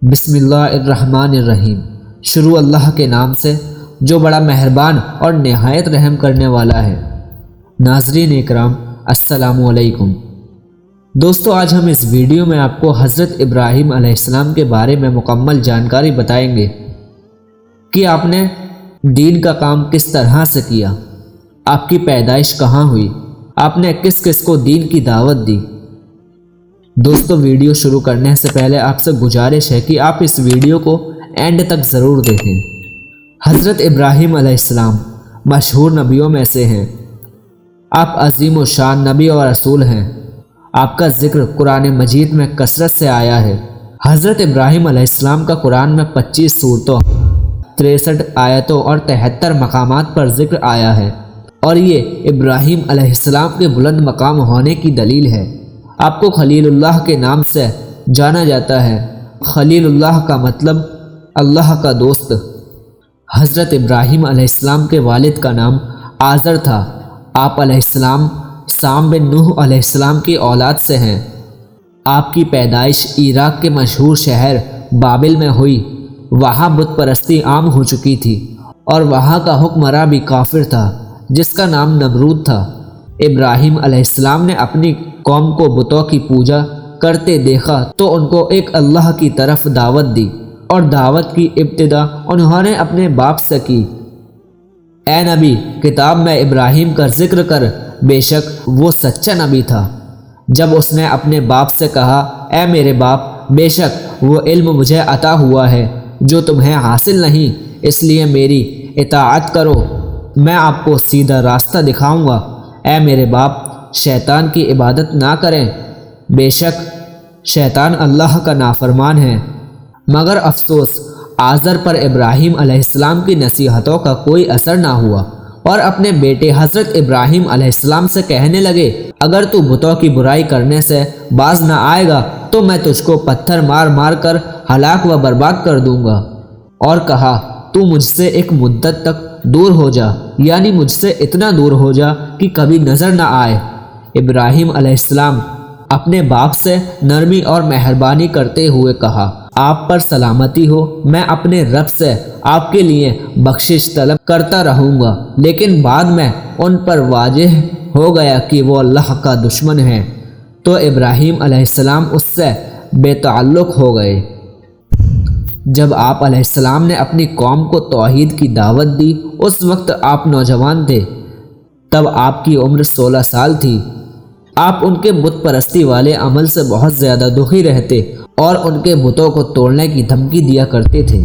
بسم اللہ الرحمن الرحیم۔ شروع اللہ کے نام سے جو بڑا مہربان اور نہایت رحم کرنے والا ہے۔ ناظرین اکرام، السلام علیکم۔ دوستو، آج ہم اس ویڈیو میں آپ کو حضرت ابراہیم علیہ السلام کے بارے میں مکمل جانکاری بتائیں گے کہ آپ نے دین کا کام کس طرح سے کیا، آپ کی پیدائش کہاں ہوئی، آپ نے کس کس کو دین کی دعوت دی۔ دوستو، ویڈیو شروع کرنے سے پہلے آپ سے گزارش ہے کہ آپ اس ویڈیو کو اینڈ تک ضرور دیکھیں۔ حضرت ابراہیم علیہ السلام مشہور نبیوں میں سے ہیں۔ آپ عظیم و شان نبی اور رسول ہیں۔ آپ کا ذکر قرآن مجید میں کثرت سے آیا ہے۔ حضرت ابراہیم علیہ السلام کا قرآن میں 25 سورتوں، 63 آیتوں اور 73 مقامات پر ذکر آیا ہے، اور یہ ابراہیم علیہ السلام کے بلند مقام ہونے کی دلیل ہے۔ آپ کو خلیل اللہ کے نام سے جانا جاتا ہے۔ خلیل اللہ کا مطلب اللہ کا دوست۔ حضرت ابراہیم علیہ السلام کے والد کا نام آزر تھا۔ آپ علیہ السلام سام بن نوح علیہ السلام کی اولاد سے ہیں۔ آپ کی پیدائش عراق کے مشہور شہر بابل میں ہوئی۔ وہاں بت پرستی عام ہو چکی تھی، اور وہاں کا حکمراں بھی کافر تھا جس کا نام نمرود تھا۔ ابراہیم علیہ السلام نے اپنی قوم کو بتوں کی پوجا کرتے دیکھا تو ان کو ایک اللہ کی طرف دعوت دی، اور دعوت کی ابتدا انہوں نے اپنے باپ سے کی۔ اے نبی، کتاب میں ابراہیم کا ذکر کر، بے شک وہ سچا نبی تھا۔ جب اس نے اپنے باپ سے کہا، اے میرے باپ، بے شک وہ علم مجھے عطا ہوا ہے جو تمہیں حاصل نہیں، اس لیے میری اطاعت کرو، میں آپ کو سیدھا راستہ دکھاؤں گا۔ اے میرے باپ، شیطان کی عبادت نہ کریں، بے شک شیطان اللہ کا نافرمان ہے۔ مگر افسوس، آزر پر ابراہیم علیہ السلام کی نصیحتوں کا کوئی اثر نہ ہوا، اور اپنے بیٹے حضرت ابراہیم علیہ السلام سے کہنے لگے، اگر تو بتوں کی برائی کرنے سے باز نہ آئے گا تو میں تجھ کو پتھر مار مار کر ہلاک و برباد کر دوں گا۔ اور کہا، تو مجھ سے ایک مدت تک دور ہو جا، یعنی مجھ سے اتنا دور ہو جا کہ کبھی نظر نہ آئے۔ ابراہیم علیہ السلام اپنے باپ سے نرمی اور مہربانی کرتے ہوئے کہا، آپ پر سلامتی ہو، میں اپنے رب سے آپ کے لیے بخشش طلب کرتا رہوں گا۔ لیکن بعد میں ان پر واضح ہو گیا کہ وہ اللہ کا دشمن ہے، تو ابراہیم علیہ السلام اس سے بے تعلق ہو گئے۔ جب آپ علیہ السلام نے اپنی قوم کو توحید کی دعوت دی، اس وقت آپ نوجوان تھے۔ تب آپ کی عمر 16 سال تھی۔ آپ ان کے بت پرستی والے عمل سے بہت زیادہ دکھی رہتے اور ان کے بتوں کو توڑنے کی دھمکی دیا کرتے تھے۔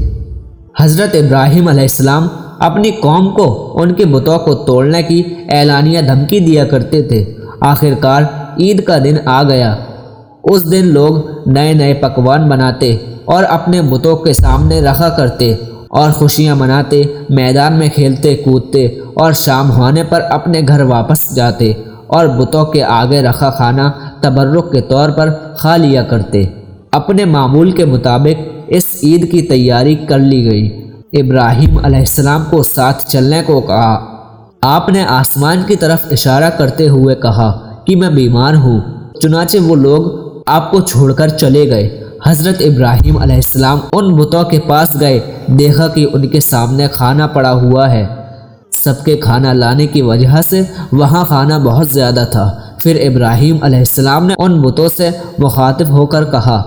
حضرت ابراہیم علیہ السلام اپنی قوم کو ان کے بتوں کو توڑنے کی اعلانیہ دھمکی دیا کرتے تھے۔ آخرکار عید کا دن آ گیا۔ اس دن لوگ نئے نئے پکوان بناتے اور اپنے بتوں کے سامنے رکھا کرتے اور خوشیاں مناتے، میدان میں کھیلتے کودتے، اور شام ہونے پر اپنے گھر واپس جاتے اور بتوں کے آگے رکھا کھانا تبرک کے طور پر کھا لیا کرتے۔ اپنے معمول کے مطابق اس عید کی تیاری کر لی گئی۔ ابراہیم علیہ السلام کو ساتھ چلنے کو کہا۔ آپ نے آسمان کی طرف اشارہ کرتے ہوئے کہا کہ میں بیمار ہوں۔ چنانچہ وہ لوگ آپ کو چھوڑ کر چلے گئے۔ حضرت ابراہیم علیہ السلام ان بتوں کے پاس گئے، دیکھا کہ ان کے سامنے کھانا پڑا ہوا ہے۔ سب کے کھانا لانے کی وجہ سے وہاں کھانا بہت زیادہ تھا۔ پھر ابراہیم علیہ السلام نے ان بتوں سے مخاطب ہو کر کہا،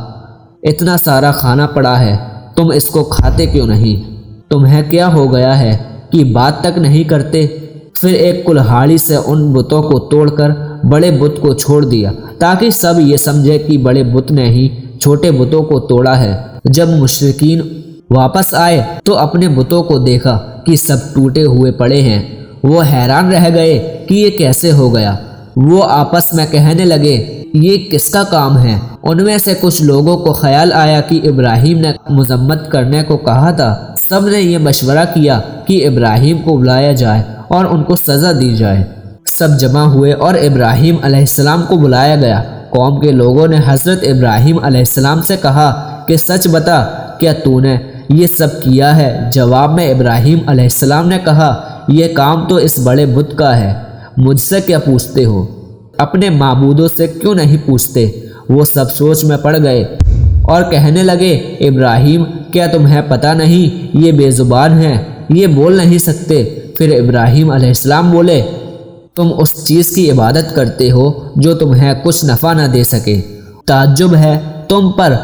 اتنا سارا کھانا پڑا ہے، تم اس کو کھاتے کیوں نہیں؟ تمہیں کیا ہو گیا ہے کہ بات تک نہیں کرتے؟ پھر ایک کلہاڑی سے ان بتوں کو توڑ کر بڑے بت کو چھوڑ دیا، تاکہ سب یہ سمجھے کہ بڑے بت نے ہی چھوٹے بتوں کو توڑا ہے۔ جب مشرکین واپس آئے تو اپنے بتوں کو دیکھا کہ سب ٹوٹے ہوئے پڑے ہیں۔ وہ حیران رہ گئے کہ یہ کیسے ہو گیا۔ وہ آپس میں کہنے لگے، یہ کس کا کام ہے؟ ان میں سے کچھ لوگوں کو خیال آیا کہ ابراہیم نے مذمت کرنے کو کہا تھا۔ سب نے یہ مشورہ کیا کہ ابراہیم کو بلایا جائے اور ان کو سزا دی جائے۔ سب جمع ہوئے اور ابراہیم علیہ السلام کو بلایا گیا۔ قوم کے لوگوں نے حضرت ابراہیم علیہ السلام سے کہا کہ سچ بتا، کیا تو نے یہ سب کیا ہے؟ جواب میں ابراہیم علیہ السلام نے کہا، یہ کام تو اس بڑے بت کا ہے، مجھ سے کیا پوچھتے ہو؟ اپنے معبودوں سے کیوں نہیں پوچھتے؟ وہ سب سوچ میں پڑ گئے اور کہنے لگے ابراہیم کیا تمہیں پتہ نہیں یہ بے زبان ہیں، یہ بول نہیں سکتے۔ پھر ابراہیم علیہ السلام بولے تم اس چیز کی عبادت کرتے ہو جو تمہیں کچھ نفع نہ دے سکے، تعجب ہے تم پر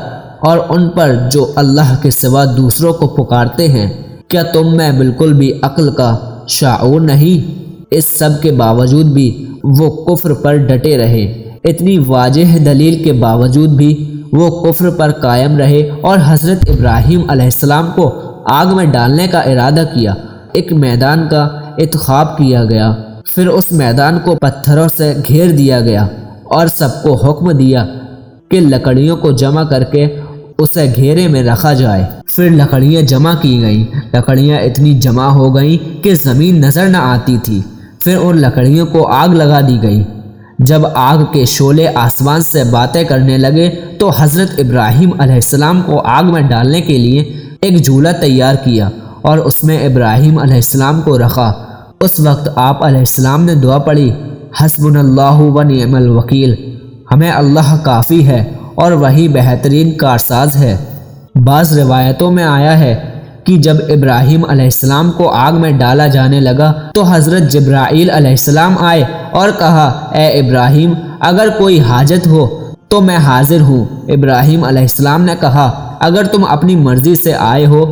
اور ان پر جو اللہ کے سوا دوسروں کو پکارتے ہیں، کیا تم میں بالکل بھی عقل کا شعور نہیں؟ اس سب کے باوجود بھی وہ کفر پر ڈٹے رہے، اتنی واضح دلیل کے باوجود بھی وہ کفر پر قائم رہے اور حضرت ابراہیم علیہ السلام کو آگ میں ڈالنے کا ارادہ کیا۔ ایک میدان کا انتخاب کیا گیا، پھر اس میدان کو پتھروں سے گھیر دیا گیا اور سب کو حکم دیا کہ لکڑیوں کو جمع کر کے اسے گھیرے میں رکھا جائے۔ پھر لکڑیاں جمع کی گئیں، لکڑیاں اتنی جمع ہو گئیں کہ زمین نظر نہ آتی تھی۔ پھر ان لکڑیوں کو آگ لگا دی گئی۔ جب آگ کے شعلے آسمان سے باتیں کرنے لگے تو حضرت ابراہیم علیہ السلام کو آگ میں ڈالنے کے لیے ایک جھولا تیار کیا اور اس میں ابراہیم علیہ السلام کو رکھا۔ اس وقت آپ علیہ السلام نے دعا پڑھی حسبنا اللہ و نعم الوکیل، ہمیں اللہ کافی ہے اور وہی بہترین کارساز ہے۔ بعض روایتوں میں آیا ہے کہ جب ابراہیم علیہ السلام کو آگ میں ڈالا جانے لگا تو حضرت جبرائیل علیہ السلام آئے اور کہا اے ابراہیم اگر کوئی حاجت ہو تو میں حاضر ہوں۔ ابراہیم علیہ السلام نے کہا اگر تم اپنی مرضی سے آئے ہو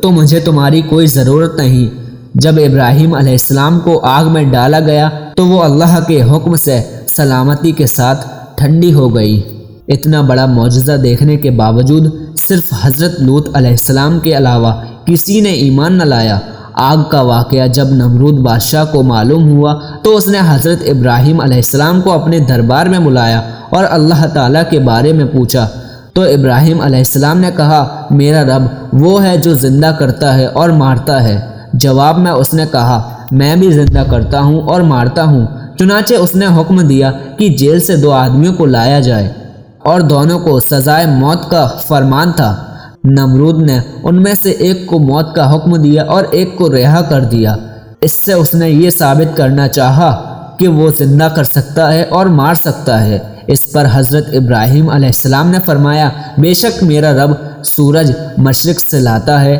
تو مجھے تمہاری کوئی ضرورت نہیں۔ جب ابراہیم علیہ السلام کو آگ میں ڈالا گیا تو وہ اللہ کے حکم سے سلامتی کے ساتھ ٹھنڈی ہو گئی۔ اتنا بڑا معجزہ دیکھنے کے باوجود صرف حضرت لوط علیہ السلام کے علاوہ کسی نے ایمان نہ لایا۔ آگ کا واقعہ جب نمرود بادشاہ کو معلوم ہوا تو اس نے حضرت ابراہیم علیہ السلام کو اپنے دربار میں بلایا اور اللہ تعالیٰ کے بارے میں پوچھا تو ابراہیم علیہ السلام نے کہا میرا رب وہ ہے جو زندہ کرتا ہے اور مارتا ہے۔ جواب میں اس نے کہا میں بھی زندہ کرتا ہوں اور مارتا ہوں۔ چنانچہ اس نے حکم دیا کہ جیل سے 2 آدمیوں کو لایا جائے اور دونوں کو سزائے موت کا فرمان تھا۔ نمرود نے ان میں سے ایک کو موت کا حکم دیا اور ایک کو رہا کر دیا۔ اس سے اس نے یہ ثابت کرنا چاہا کہ وہ زندہ کر سکتا ہے اور مار سکتا ہے۔ اس پر حضرت ابراہیم علیہ السلام نے فرمایا بے شک میرا رب سورج مشرق سے لاتا ہے،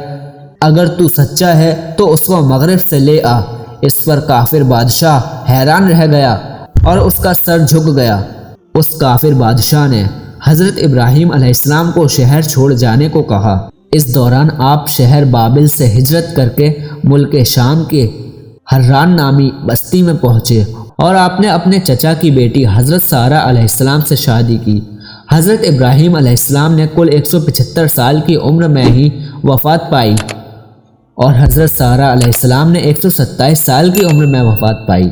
اگر تو سچا ہے تو اس کو مغرب سے لے آ۔ اس پر کافر بادشاہ حیران رہ گیا اور اس کا سر جھک گیا۔ اس کافر بادشاہ نے حضرت ابراہیم علیہ السلام کو شہر چھوڑ جانے کو کہا۔ اس دوران آپ شہر بابل سے ہجرت کر کے ملک شام کے حران نامی بستی میں پہنچے اور آپ نے اپنے چچا کی بیٹی حضرت سارہ علیہ السلام سے شادی کی۔ حضرت ابراہیم علیہ السلام نے کل 175 سال کی عمر میں ہی وفات پائی اور حضرت سارہ علیہ السلام نے 127 سال کی عمر میں وفات پائی۔